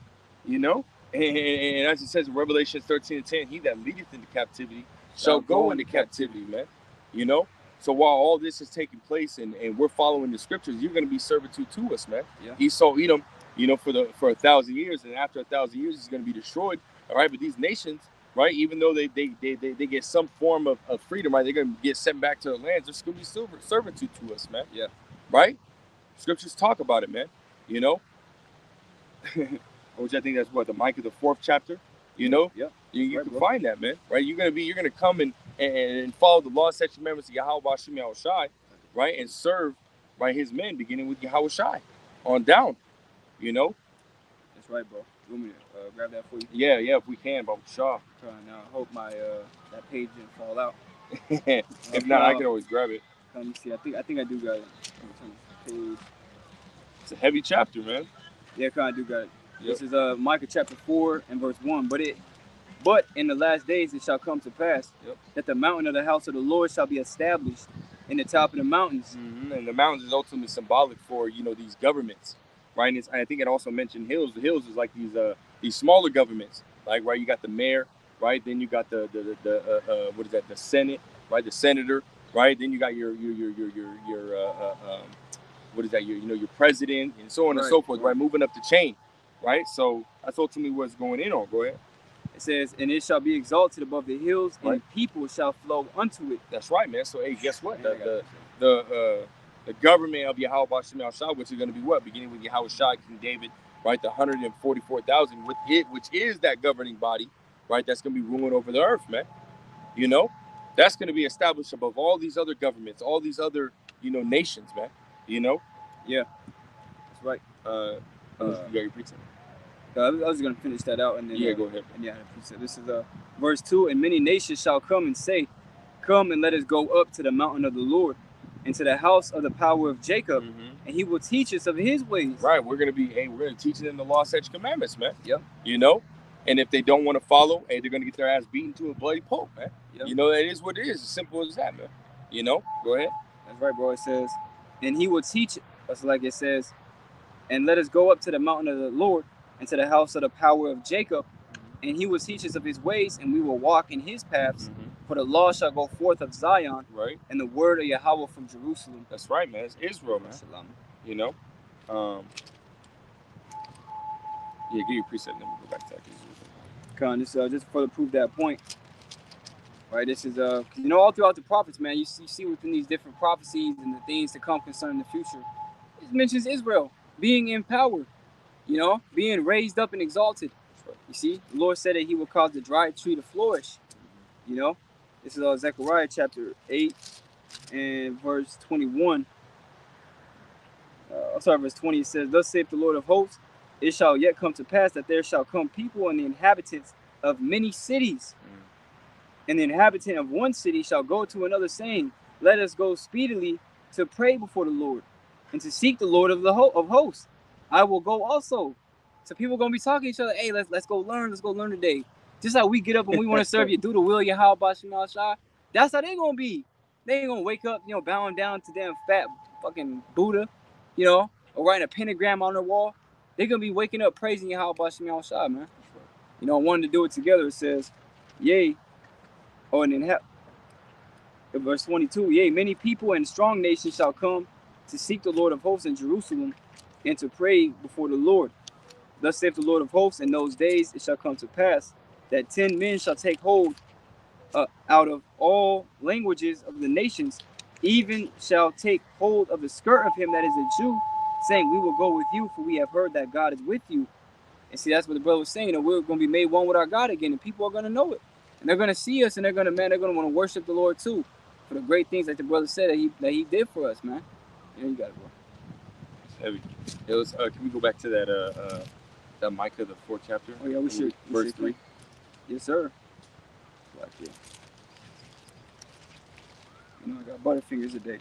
And as it says in Revelation 13:10, "He that leadeth into captivity shall go into captivity," man. So while all this is taking place and we're following the scriptures, you're going to be servitude to us, man. Yeah. Esau Edom, for 1,000 years, and after 1,000 years, he's going to be destroyed. All right, but these nations, right, even though they get some form of freedom, right, they're going to get sent back to their lands. There's going to be servitude to us, man. Yeah. Right? Scriptures talk about it, man. Which I think that's what the Micah the 4th chapter. You can find that, man. Right? You're gonna come and follow the law, statutes, commandments of Yahweh Shemel Shai, right, and serve, right, His men, beginning with Yahweh Shai, on down. That's right, bro. You want me to grab that for you? Yeah, if we can, Baba Shah. Trying now. I hope my that page didn't fall out. If not, I can always grab it. Let me see. I think I do got it. Page. It's a heavy chapter, man. Yeah, I do got it. Yep. This is Micah chapter 4 and verse 1. But in the last days it shall come to pass that the mountain of the house of the Lord shall be established in the top of the mountains. Mm-hmm. And the mountains is ultimately symbolic for, these governments, right? And I think it also mentioned hills. The hills is like these smaller governments, like, right, you got the mayor, right? Then you got the what is that? The Senate, right? The senator, right? Then you got your what is that? Your president, and so on and so forth, right? Moving up the chain, right? So that's ultimately what's going in on. Go ahead. It says, and it shall be exalted above the hills, and people shall flow unto it. That's right, man. So, hey, guess what? The government of Yahweh Bashim Shah, which is going to be what? Beginning with Yahweh Shah, King David, right? The 144,000, with it, which is that governing body, right? That's going to be ruling over the earth, man. That's going to be established above all these other governments, all these other, nations, man. Yeah, that's right. You got your precept. I was going to finish that out, and then go ahead. And this is verse 2. And many nations shall come and say, come and let us go up to the mountain of the Lord, and to the house of the power of Jacob, and he will teach us of his ways. Right, we're gonna teach them the law, statutes, commandments, man. Yep. And if they don't want to follow, hey, they're gonna get their ass beaten to a bloody pulp, man. Yep. That is what it is. As simple as that, man. Go ahead. That's right, bro. It says, and he will teach us, like it says, and let us go up to the mountain of the Lord, and to the house of the power of Jacob, and he will teach us of his ways, and we will walk in his paths. For the law shall go forth of Zion, right, and the word of Yahweh from Jerusalem. That's right, man. It's Israel, man. Shalom. Give your precept, then we'll go back to that. This just for to prove that point. Right, this is all throughout the prophets, man. You see within these different prophecies and the things to come concerning the future. It mentions Israel being in power, being raised up and exalted. You see, the Lord said that he will cause the dry tree to flourish. This is Zechariah chapter 8 and verse 21. Verse 20. It says, thus saith the Lord of hosts, it shall yet come to pass that there shall come people and the inhabitants of many cities. And the inhabitant of one city shall go to another, saying, let us go speedily to pray before the Lord, and to seek the Lord of hosts. I will go also. So people are gonna be talking to each other, hey, let's go learn today. Just like we get up and we want to serve you, do the will of Yahweh Bashim Shah. That's how they gonna be. They ain't gonna wake up, bowing down to damn fat fucking Buddha, or writing a pentagram on their wall. They're gonna be waking up praising Yahweh Bashim Shah, man. Wanting to do it together. It says, yea. Oh, and then verse 22, yea, many people and strong nations shall come to seek the Lord of hosts in Jerusalem, and to pray before the Lord. Thus saith the Lord of hosts, in those days it shall come to pass that 10 men shall take hold out of all languages of the nations, even shall take hold of the skirt of him that is a Jew, saying, we will go with you, for we have heard that God is with you. And see, that's what the brother was saying, that we're going to be made one with our God again, and people are going to know it. And they're going to see us, and they're going to want to worship the Lord too, for the great things that the brother said that he did for us, man. You got it, bro. Heavy. Can we go back to that Micah, the 4th chapter? Oh yeah, we should. Verse 3. Yes, sir. Like it. I got butterfingers today.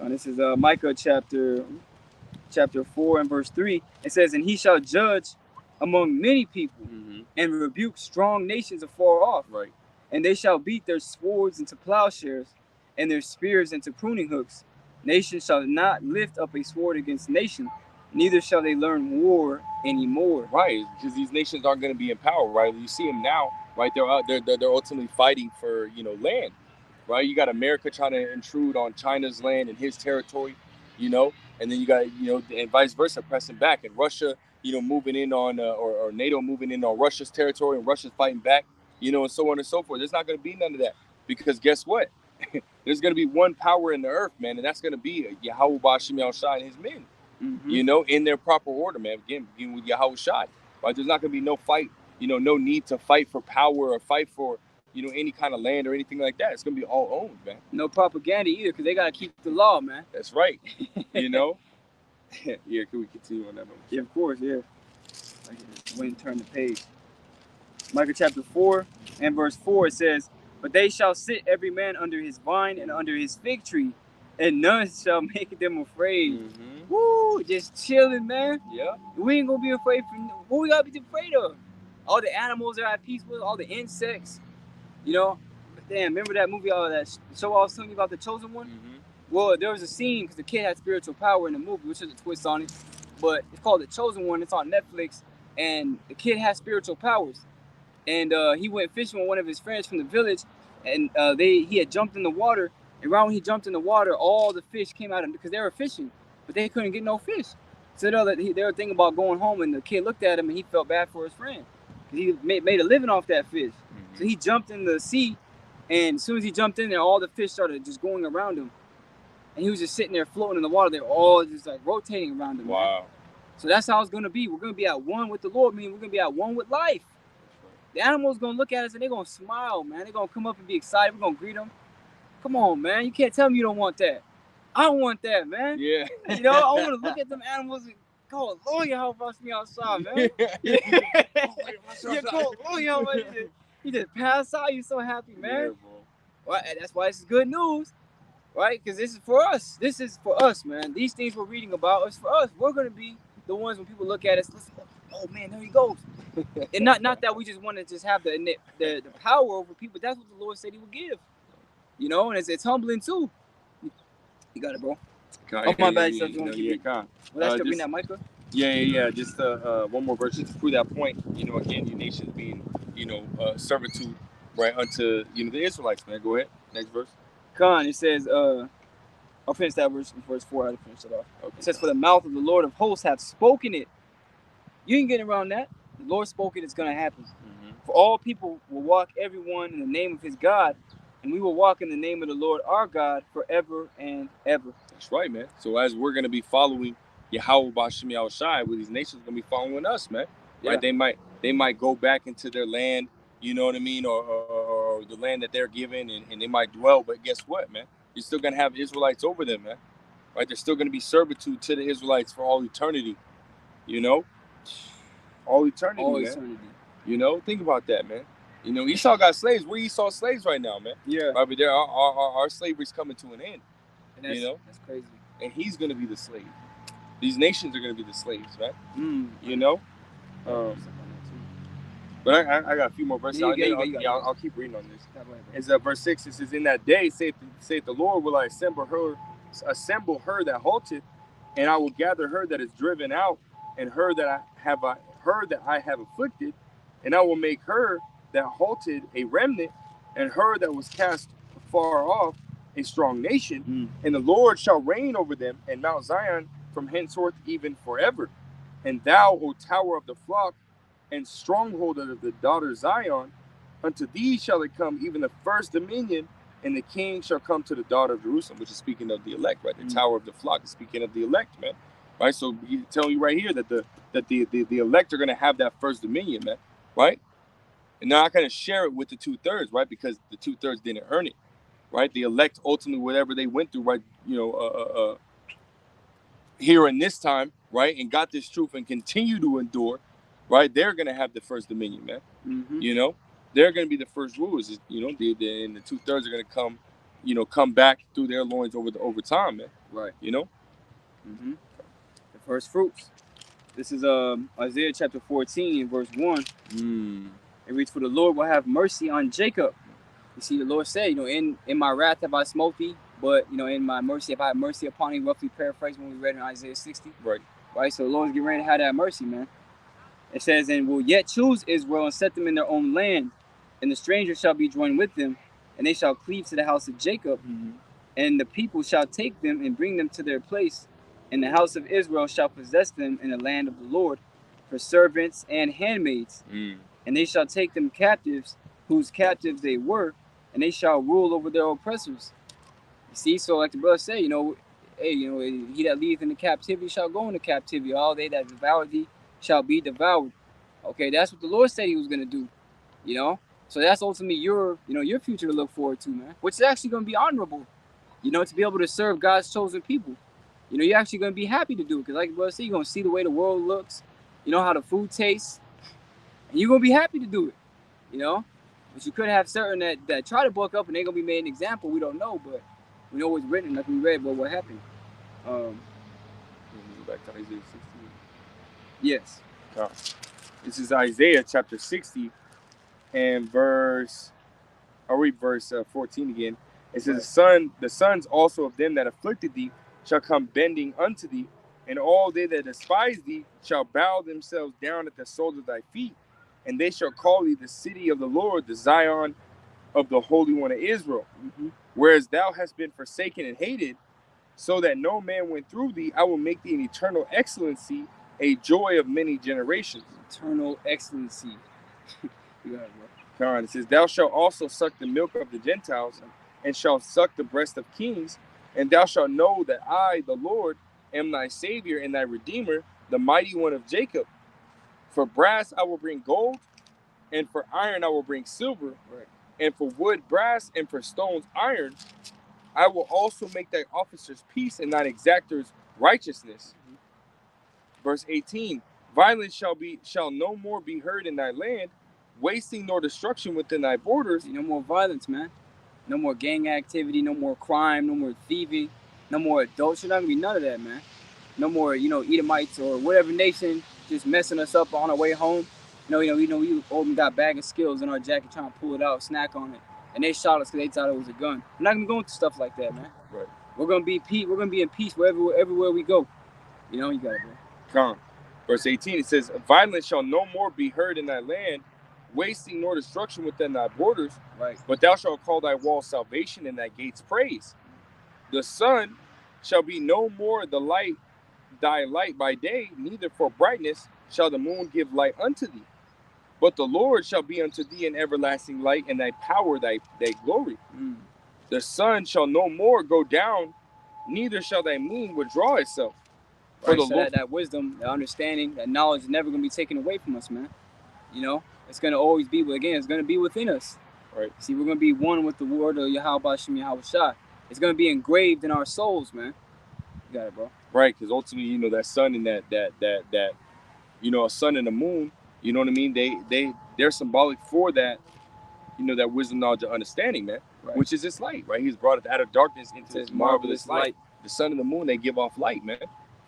This is Micah chapter 4 and verse 3. It says, and he shall judge among many people, and rebuke strong nations afar off. Right. And they shall beat their swords into plowshares, and their spears into pruning hooks. Nation shall not lift up a sword against nation, neither shall they learn war anymore. Right, because these nations aren't going to be in power, right? You see them now, right? They're ultimately fighting for land, right? You got America trying to intrude on China's land and his territory, and then you got and vice versa, pressing back, and Russia moving in on or NATO moving in on Russia's territory, and Russia's fighting back, and so on and so forth. There's not going to be none of that, because guess what? There's going to be one power in the earth, man, and that's going to be Yahweh Bashim Shah and his men. In their proper order, man. Again, beginning with Yahweh Shai, right? There's not going to be no fight, no need to fight for power or fight for, any kind of land or anything like that. It's going to be all owned, man. No propaganda either, because they got to keep the law, man. That's right. Yeah, can we continue on that? Yeah, of course, yeah. I can just wait and turn the page. Micah chapter 4 and verse 4, it says, But they shall sit every man under his vine and under his fig tree, and none shall make them afraid. Woo, just chilling, man. Yeah. We ain't gonna be afraid from what we gotta be afraid of. All the animals are at peace with, all the insects, you know. Damn, remember that movie, that show I was telling you about, The Chosen One? Well, there was a scene because the kid had spiritual power in the movie, which is a twist on it. But it's called The Chosen One. It's on Netflix, and the kid has spiritual powers. And he went fishing with one of his friends from the village, and he had jumped in the water. And right when he jumped in the water, all the fish came out of him because they were fishing, but they couldn't get no fish. So they were thinking about going home, and the kid looked at him and he felt bad for his friend because he made a living off that fish. So he jumped in the sea, and as soon as he jumped in there, all the fish started just going around him. And he was just sitting there floating in the water. They're all just like rotating around him. Wow. Man. So that's how it's going to be. We're going to be at one with the Lord, meaning we're going to be at one with life. The animals going to look at us and they're going to smile, man. They're going to come up and be excited. We're going to greet them. Come on, man. You can't tell me you don't want that. I want that, man. Yeah. You know, I want to look at them animals and go, Lord, you help us me outside, man. Yeah. Cool. Lord, you help us. You just pass out. You're so happy, man. Yeah, bro. Well, that's why this is good news. Right? Because this is for us. This is for us, man. These things we're reading about is for us. We're going to be the ones when people look at us, listen, oh, man, there he goes. And not that we just want to just have the power over people. That's what the Lord said he would give. You know, and it's humbling, too. You got it, bro. Oh, my bad. You want to keep it? Well, that's to bring that mic up? Yeah. Just one more verse just to prove that point. You know, again, your nations being, servitude, right, unto, the Israelites, man. Go ahead. Next verse. It says, I'll finish that verse in verse 4. I'll finish it off. Okay. It says, for the mouth of the Lord of hosts hath spoken it. You ain't getting around that. The Lord spoke it, it's going to happen. For all people will walk everyone in the name of his God, and we will walk in the name of the Lord our God forever and ever. That's right, man. So as we're going to be following Yahweh B'Shem Yahushai, with these nations going to be following us, man. Right? They might go back into their land, you know what I mean, or the land that they're given, and they might dwell. But guess what, man? You're still going to have Israelites over them, man. Right? There's still going to be servitude to the Israelites for all eternity, you know? All eternity, man. Eternity. You know? Think about that, man. You know, Esau got slaves. We're Esau slaves right now, man. Yeah. Right, but our slavery's coming to an end. And that's crazy. And he's going to be the slave. These nations are going to be the slaves, man. You know? But I got a few more verses. I'll keep reading on this. It's verse 6. It says, in that day, saith the Lord, will I assemble her that halteth, and I will gather her that is driven out, and her that I have afflicted, and I will make her that halted a remnant, and her that was cast far off a strong nation. And the Lord shall reign over them, and Mount Zion from henceforth even forever. And thou, O tower of the flock, and stronghold of the daughter Zion, unto thee shall it come, even the first dominion, and the king shall come to the daughter of Jerusalem, which is speaking of the elect, right? The tower of the flock is speaking of the elect, man. Right? So he's telling you right here that the elect are going to have that first dominion, man. Right? And they're not going to share it with the 2/3, right? Because the 2/3 didn't earn it, right? The elect, ultimately, whatever they went through, right? Here in this time, right? And got this truth and continue to endure, right? They're going to have the first dominion, man. You know? They're going to be the first rulers, you know? And the 2/3 are going to come back through their loins over time, man. Right. You know? The first fruits. This is Isaiah chapter 14, verse 1. It reads, for the Lord will have mercy on Jacob. You see, the Lord said, in my wrath have I smote thee, but, in my mercy have I had mercy upon thee, roughly paraphrased when we read in Isaiah 60. Right? So the Lord's getting ready to have that mercy, man. It says, and will yet choose Israel and set them in their own land, and the stranger shall be joined with them, and they shall cleave to the house of Jacob, and the people shall take them and bring them to their place, and the house of Israel shall possess them in the land of the Lord for servants and handmaids. And they shall take them captives, whose captives they were, and they shall rule over their oppressors. You see, so like the brother said, he that leadeth into captivity shall go into captivity. All they that devour thee shall be devoured. Okay, that's what the Lord said he was going to do, So that's ultimately your future to look forward to, man. Which is actually going to be honorable, to be able to serve God's chosen people. You're actually going to be happy to do it. Because like the brother said, you're going to see the way the world looks, how the food tastes. And you're going to be happy to do it, But you could have certain that try to buck up and they're gonna be made an example. We don't know, but we know what's written, like we read, but what happened. Go back to Isaiah 60. Yes. This is Isaiah chapter 60 and I'll read verse 14 again. It says, the sons also of them that afflicted thee shall come bending unto thee, and all they that despise thee shall bow themselves down at the soles of thy feet, and they shall call thee the city of the Lord, the Zion of the Holy One of Israel. Mm-hmm. Whereas thou hast been forsaken and hated, so that no man went through thee, I will make thee an eternal excellency, a joy of many generations. Eternal excellency. You got it, bro. It says, thou shalt also suck the milk of the Gentiles, and shalt suck the breast of kings, and thou shalt know that I, the Lord, am thy Savior and thy Redeemer, the mighty one of Jacob. For brass I will bring gold, and for iron I will bring silver, and for wood brass, and for stones iron. I will also make thy officers peace and thine exactors righteousness. Mm-hmm. Verse 18, violence shall no more be heard in thy land, wasting nor destruction within thy borders. No more violence, man. No more gang activity, no more crime, no more thieving, no more adults. You're not gonna be none of that, man. No more, Edomites or whatever nation just messing us up on our way home. We got a bag of skills in our jacket trying to pull it out, snack on it, and they shot us because they thought it was a gun. We're not gonna go into stuff like that, man. Right. We're gonna be in peace everywhere we go. You got it, bro. Come. Verse 18, it says, violence shall no more be heard in thy land, wasting nor destruction within thy borders. Right. But thou shalt call thy walls salvation and thy gates praise. The sun shall be no more thy light by day, neither for brightness shall the moon give light unto thee. But the Lord shall be unto thee an everlasting light, and thy power thy glory. Mm. The sun shall no more go down, neither shall thy moon withdraw itself. Right, so that wisdom, that understanding, that knowledge is never going to be taken away from us, man. It's going to always be, it's going to be within us. Right. See, we're going to be one with the word of Yahweh Shem Yahweh Shai. It's going to be engraved in our souls, man. You got it, bro. Right, because ultimately, that sun and that a sun and the moon, you know what I mean? They're symbolic for that, that wisdom, knowledge, and understanding, man. Right. Which is this light, right? He's brought it out of darkness into this marvelous light. The sun and the moon, they give off light, man.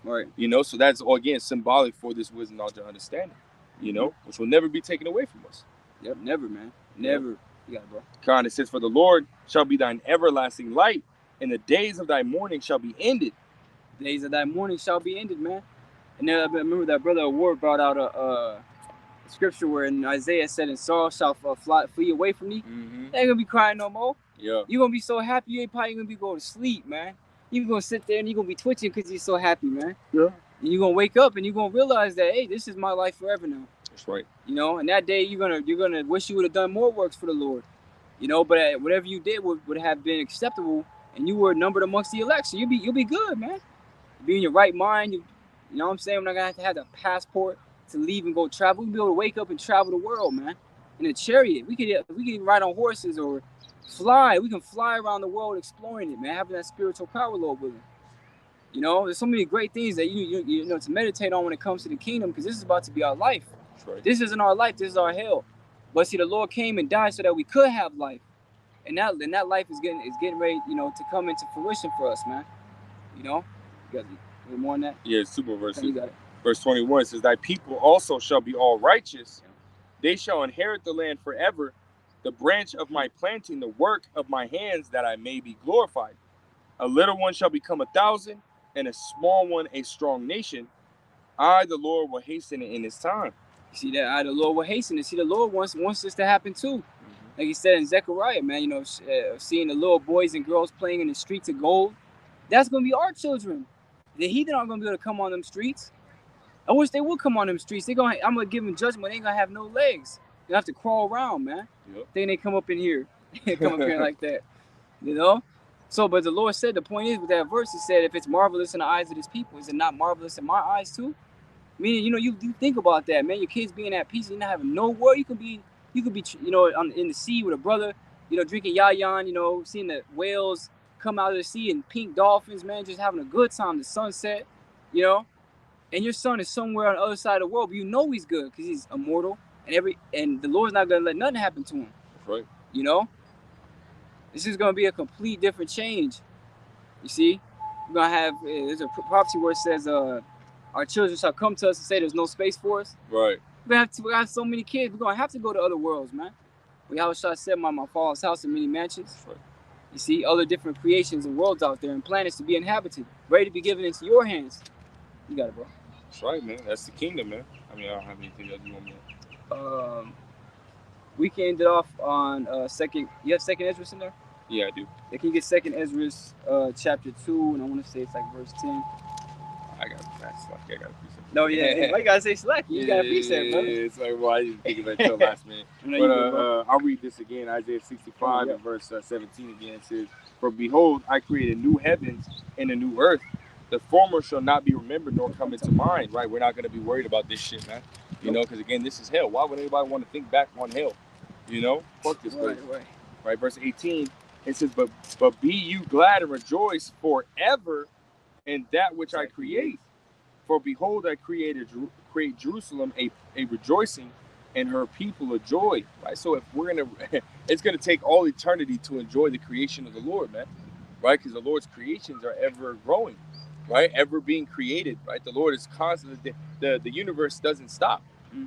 Right. So that's, again, symbolic for this wisdom, knowledge, and understanding, which will never be taken away from us. Yep, never, man. Never. Yep. You got it, bro. Con, it says, for the Lord shall be thine everlasting light, and the days of thy mourning shall be ended. The days of thy mourning shall be ended, man. And then I remember that brother Award brought out a scripture where in Isaiah said, and sorrow shall flee away from thee. Mm-hmm. They ain't gonna be crying no more. Yeah. You're gonna be so happy, you ain't probably gonna be going to sleep, man. You're gonna sit there and you're gonna be twitching because you're so happy, man. Yeah. And you're gonna wake up and you're gonna realize that, hey, this is my life forever now. That's right. And that day you're gonna wish you would have done more works for the Lord. But whatever you did would have been acceptable, and you were numbered amongst the elect. So you'll be good, man. You'll be in your right mind. You know what I'm saying? We're not gonna have to have the passport to leave and go travel. We'll be able to wake up and travel the world, man. In a chariot. We can ride on horses or fly. We can fly around the world exploring it, man. Having that spiritual power load with it. There's so many great things that you to meditate on when it comes to the kingdom, because this is about to be our life. That's right. This isn't our life. This is our hell. But see, the Lord came and died so that we could have life, and that life is getting ready, to come into fruition for us, man. You got a little more on that? Yeah, it's super verse. You got it. Verse 21 says, thy people also shall be all righteous. They shall inherit the land forever, the branch of my planting, the work of my hands, that I may be glorified. A little one shall become 1,000, and a small one a strong nation. I, the Lord, will hasten it in his time. You see that? The Lord will hasten it. See, the Lord wants this to happen too. Mm-hmm. Like he said in Zechariah, man, seeing the little boys and girls playing in the streets of gold, that's going to be our children. The heathen aren't going to be able to come on them streets. I wish they would come on them streets. I'm going to give them judgment. They ain't going to have no legs. They have to crawl around, man. Yep. Then they come up in here. Come up here like that. So, but the Lord said, the point is with that verse, he said, if it's marvelous in the eyes of his people, is it not marvelous in my eyes too? Meaning, you think about that, man. Your kids being at peace, you're not having no worry. You could be, in the sea with a brother, drinking yayan, seeing the whales come out of the sea and pink dolphins, man, just having a good time, the sunset, and your son is somewhere on the other side of the world, but he's good because he's immortal, and the Lord's not gonna let nothing happen to him. Right. You know, this is going to be a complete different change. You see, we're going to have, there's a prophecy where it says, our children shall come to us and say there's no space for us. Right. We're going to have so many kids. We're going to have to go to other worlds, man. We always try to set my father's house in many mansions. Right. You see, other different creations and worlds out there and planets to be inhabited, ready to be given into your hands. You got it, bro. That's right, man. That's the kingdom, man. I mean, I don't have anything else you want me to. We can end it off on second. You have second Ezra in there? Yeah, I do. Yeah, can you get second Ezra chapter 2, and I want to say it's like verse 10. I got slack. I got a precept. No, yeah, why you gotta say slack? You got a precept, bro. Yeah, it's like, well, I didn't think of it until last minute. But I'll read this again. Isaiah 65 and verse 17 again. It says, "For behold, I create a new heavens and a new earth. The former shall not be remembered nor come into mind." Right? We're not going to be worried about this shit, man. You know, because again, this is hell. Why would anybody want to think back on hell? You know? Fuck this place. Right? Verse 18, it says, But be you glad and rejoice forever in that which I create. For behold, I create Jerusalem a rejoicing, and her people a joy. Right? So if we're gonna, it's gonna take all eternity to enjoy the creation of the Lord, man. Right? Because the Lord's creations are ever growing, right? Ever being created, right? The Lord is constantly, the universe doesn't stop,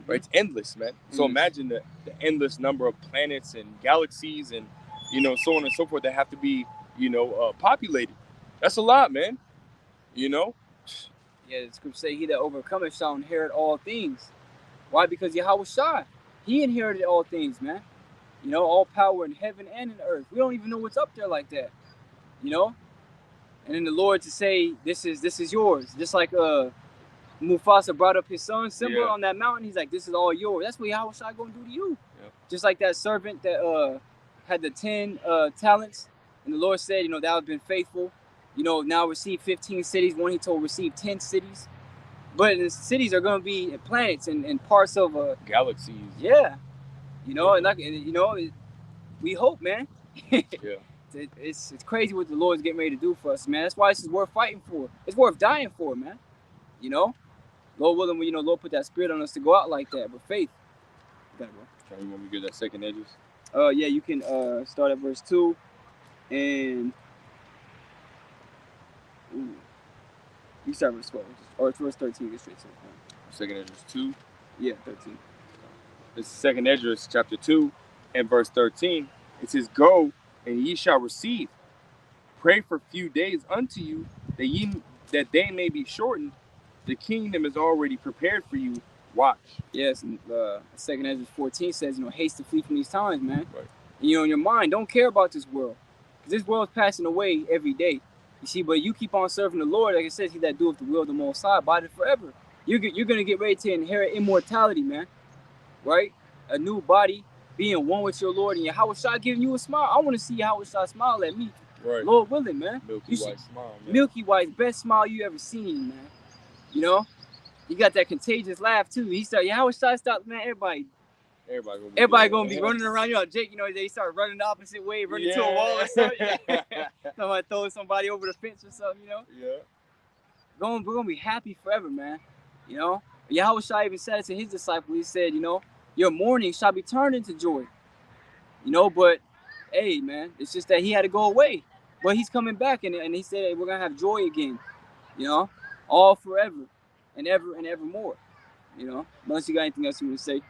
right? It's endless, man. So imagine the endless number of planets and galaxies and, you know, so on and so forth that have to be, you know, populated. That's a lot, man. You know? Yeah, the scripture say, he that overcometh shall inherit all things. Why? Because Yahweh Shai, he inherited all things, man. You know, all power in heaven and in earth. We don't even know what's up there like that. You know? And then the Lord to say, this is yours. Just like Mufasa brought up his son Simba on that mountain. He's like, this is all yours. That's what Yahweh Shai gonna do to you. Yeah. Just like that servant that had the 10 talents. And the Lord said, you know, thou hast been faithful. You know, now receive 15 cities. One he told receive 10 cities. But the cities are going to be planets and parts of galaxies. Yeah. You know, and like, you know, we hope, man. Yeah. It's crazy what the Lord's getting ready to do for us, man. That's why this is worth fighting for. It's worth dying for, man. You know? Lord willing, you know, Lord put that spirit on us to go out like that. But faith. You got it, bro. You want me to get that second edges? Yeah, you can start at verse 2 and you start verse 12. Or it's verse 13, get straight to the point. Second Esdras 2? Yeah, 13. This is second Esdras chapter 2 and verse 13. It says, "Go, and ye shall receive. Pray for few days unto you, that they may be shortened. The kingdom is already prepared for you. Watch." Yes, and second Esdras 14 says, you know, haste to flee from these times, man. Right. And, you know, in your mind, don't care about this world. Because this world is passing away every day. You see, but you keep on serving the Lord, like it says, he that doeth the will of the Most High, abide it forever. You're going to get ready to inherit immortality, man. Right? A new body, being one with your Lord, and Yahweh Shai giving you a smile. I want to see Yahweh Shai smile at me. Right. Lord willing, man. Milky white smile, man. Milky white, best smile you ever seen, man. You know? You got that contagious laugh, too. He started, Yahweh Shai stopped, man, everybody gonna be running around. You know, Jake, you know, they start running the opposite way, running to a wall or something. Somebody throw somebody over the fence or something, you know? Yeah. We're gonna be happy forever, man. You know? Yahweh Shai even said it to his disciples. He said, you know, your mourning shall be turned into joy. You know, but hey, man, it's just that he had to go away. But he's coming back, and he said, hey, we're gonna have joy again. You know? All forever and evermore. You know? Unless you got anything else you want to say.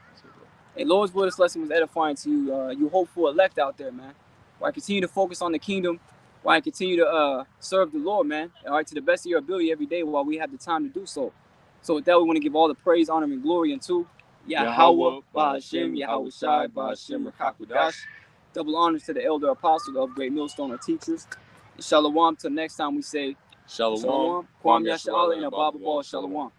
Hey, Lord's will, this lesson was edifying to you, you hopeful elect out there, man. Why continue to focus on the kingdom, why continue to serve the Lord, man, all right, to the best of your ability every day while we have the time to do so. So with that, we want to give all the praise, honor, and glory unto Yahweh, Ba'ashem, Yahweh Shai, Ba'ashem, Rakakudash. Double honors to the elder apostle of Great Millstone, our teachers. And shalom, till next time we say, Shalom, Kwam Yasha'Allah, and Abba Shalom.